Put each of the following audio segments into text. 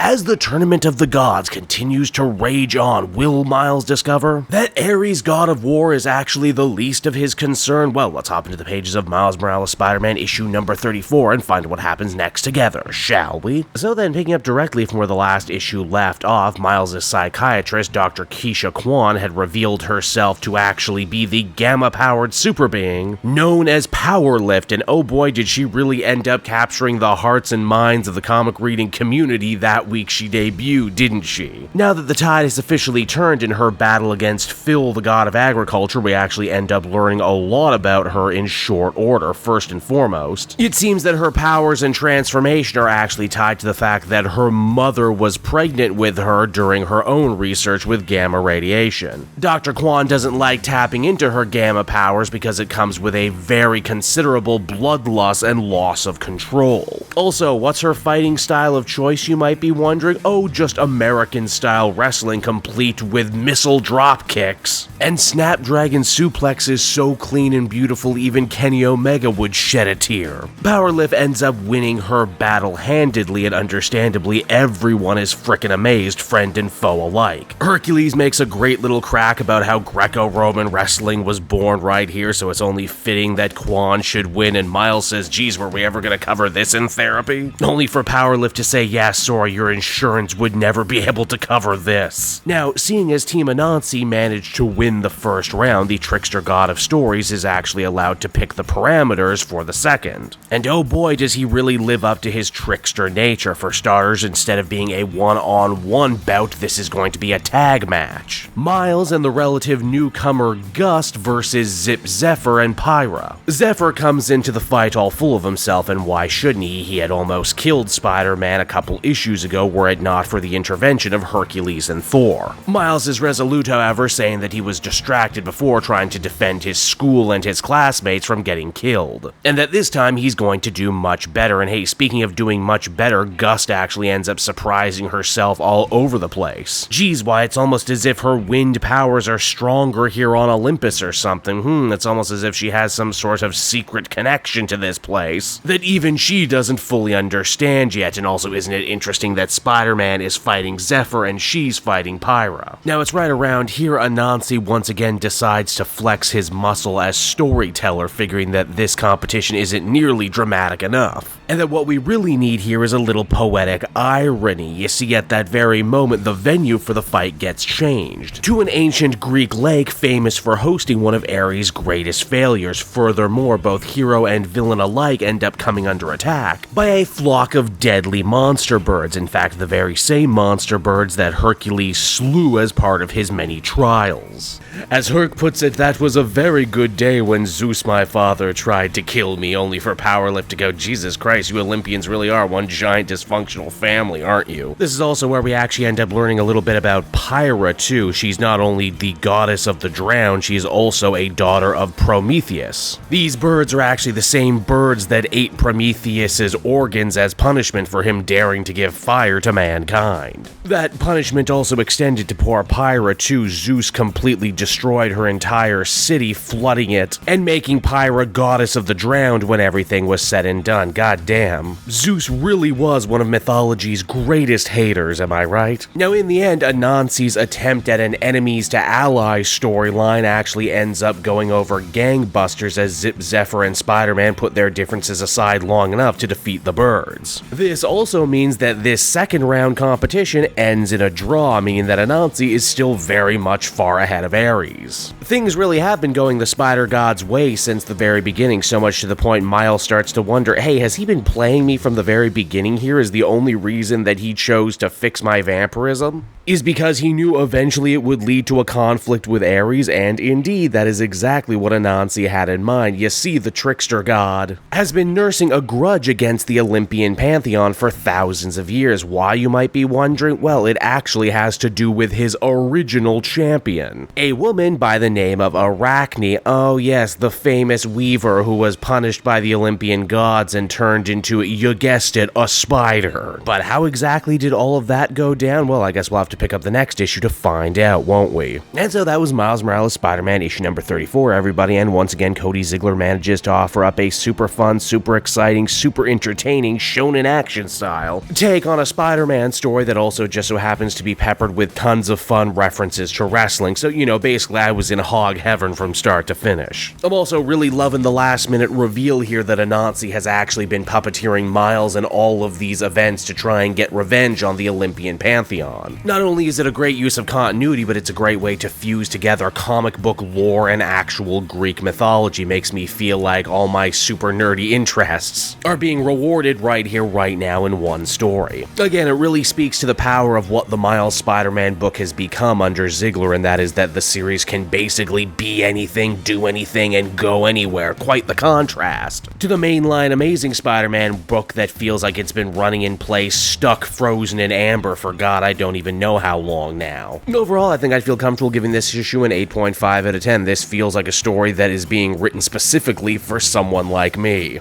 As the Tournament of the Gods continues to rage on, will Miles discover that Ares, god of war, is actually the least of his concern? Well, let's hop into the pages of Miles Morales Spider-Man issue number 34 and find what happens next together, shall we? So then, picking up directly from where the last issue left off, Miles' psychiatrist, Dr. Keisha Kwan, had revealed herself to actually be the gamma-powered super being known as Powerlift, and oh boy, did she really end up capturing the hearts and minds of the comic reading community that week she debuted, didn't she? Now that the tide has officially turned in her battle against Phil, the god of agriculture, we actually end up learning a lot about her in short order. First and foremost, it seems that her powers and transformation are actually tied to the fact that her mother was pregnant with her during her own research with gamma radiation. Dr. Kwan doesn't like tapping into her gamma powers because it comes with a very considerable bloodlust and loss of control. Also, what's her fighting style of choice, you might be wondering? Oh, just American-style wrestling complete with missile drop kicks and snapdragon suplexes so clean and beautiful even Kenny Omega would shed a tear. Powerlift ends up winning her battle handedly, and understandably everyone is frickin' amazed, friend and foe alike. Hercules makes a great little crack about how Greco-Roman wrestling was born right here, so it's only fitting that Kwan should win, and Miles says, geez, were we ever gonna cover this in therapy? Only for Powerlift to say, yeah, sorry, your insurance would never be able to cover this. Now, seeing as Team Anansi managed to win the first round, the trickster god of stories is actually allowed to pick the parameters for the second. And oh boy, does he really live up to his trickster nature. For starters, instead of being a one-on-one bout, this is going to be a tag match. Miles and the relative newcomer Gust versus Zip Zephyr and Pyra. Zephyr comes into the fight all full of himself, and why shouldn't he? He had almost killed Spider-Man a couple issues ago were it not for the intervention of Hercules and Thor. Miles is resolute, however, saying that he was distracted before trying to defend his school and his classmates from getting killed, and that this time he's going to do much better. And hey, speaking of doing much better, Gust actually ends up surprising herself all over the place. Geez, why, it's almost as if her wind powers are stronger here on Olympus or something. It's almost as if she has some sort of secret connection to this place that even she doesn't fully understand yet. And also, isn't it interesting that Spider-Man is fighting Zephyr and she's fighting Pyra? Now, it's right around here Anansi once again decides to flex his muscle as storyteller, figuring that this competition isn't nearly dramatic enough, and that what we really need here is a little poetic irony. You see, at that very moment, the venue for the fight gets changed to an ancient Greek lake famous for hosting one of Ares' greatest failures. Furthermore, both hero and villain alike end up coming under attack by a flock of deadly monster birds. In fact, the very same monster birds that Hercules slew as part of his many trials. As Herc puts it, that was a very good day when Zeus, my father, tried to kill me, only for Powerlift to go, Jesus Christ, you Olympians really are one giant dysfunctional family, aren't you? This is also where we actually end up learning a little bit about Pyra, too. She's not only the goddess of the drowned, she's also a daughter of Prometheus. These birds are actually the same birds that ate Prometheus's organs as punishment for him daring to give fire to mankind. That punishment also extended to poor Pyra, too. Zeus completely destroyed her entire city, flooding it, and making Pyra goddess of the drowned when everything was said and done. God damn. Zeus really was one of mythology's greatest haters, am I right? Now, in the end, Anansi's attempt at an enemies to allies storyline actually ends up going over gangbusters as Zip, Zephyr, and Spider-Man put their differences aside long enough to defeat the birds. This also means that this second round competition ends in a draw, meaning that Anansi is still very much far ahead of Ares. Things really have been going the Spider God's way since the very beginning, so much to the point Miles starts to wonder, hey, has he been playing me from the very beginning here? Is the only reason that he chose to fix my vampirism is because he knew eventually it would lead to a conflict with Ares? And indeed, that is exactly what Anansi had in mind. You see, the trickster god has been nursing a grudge against the Olympian pantheon for thousands of years. Why, you might be wondering? Well, it actually has to do with his original champion, a woman by the name of Arachne. Oh yes, the famous weaver who was punished by the Olympian gods and turned turned into, you guessed it, a spider. But how exactly did all of that go down? Well, I guess we'll have to pick up the next issue to find out, won't we? And so that was Miles Morales Spider-Man issue number 34, everybody, and once again, Cody Ziegler manages to offer up a super fun, super exciting, super entertaining shonen action style take on a Spider-Man story that also just so happens to be peppered with tons of fun references to wrestling, so, you know, basically I was in hog heaven from start to finish. I'm also really loving the last-minute reveal here that Anansi has actually been puppeteering Miles in all of these events to try and get revenge on the Olympian Pantheon. Not only is it a great use of continuity, but it's a great way to fuse together comic book lore and actual Greek mythology. Makes me feel like all my super nerdy interests are being rewarded right here, right now in one story. Again, it really speaks to the power of what the Miles Spider-Man book has become under Ziegler, and that is that the series can basically be anything, do anything, and go anywhere. Quite the contrast to the mainline Amazing Spider-Man book that feels like it's been running in place, stuck frozen in amber for God, I don't even know how long now. Overall, I think I'd feel comfortable giving this issue an 8.5 out of 10. This feels like a story that is being written specifically for someone like me.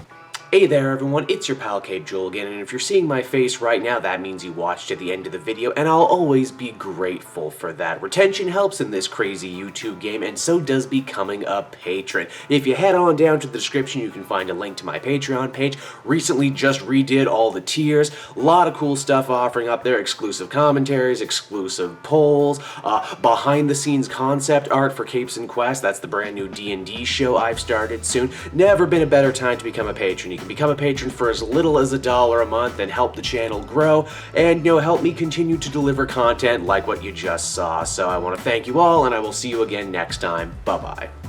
Hey there everyone, it's your pal Cape Joel again, and if you're seeing my face right now, that means you watched to the end of the video, and I'll always be grateful for that. Retention helps in this crazy YouTube game, and so does becoming a patron. If you head on down to the description, you can find a link to my Patreon page. Recently just redid all the tiers, a lot of cool stuff offering up there, exclusive commentaries, exclusive polls, behind the scenes concept art for Capes and Quest, that's the brand new D&D show I've started soon. Never been a better time to become a patron. You can become a patron for as little as $1 a month and help the channel grow and, you know, help me continue to deliver content like what you just saw. So I want to thank you all, and I will see you again next time. Bye-bye.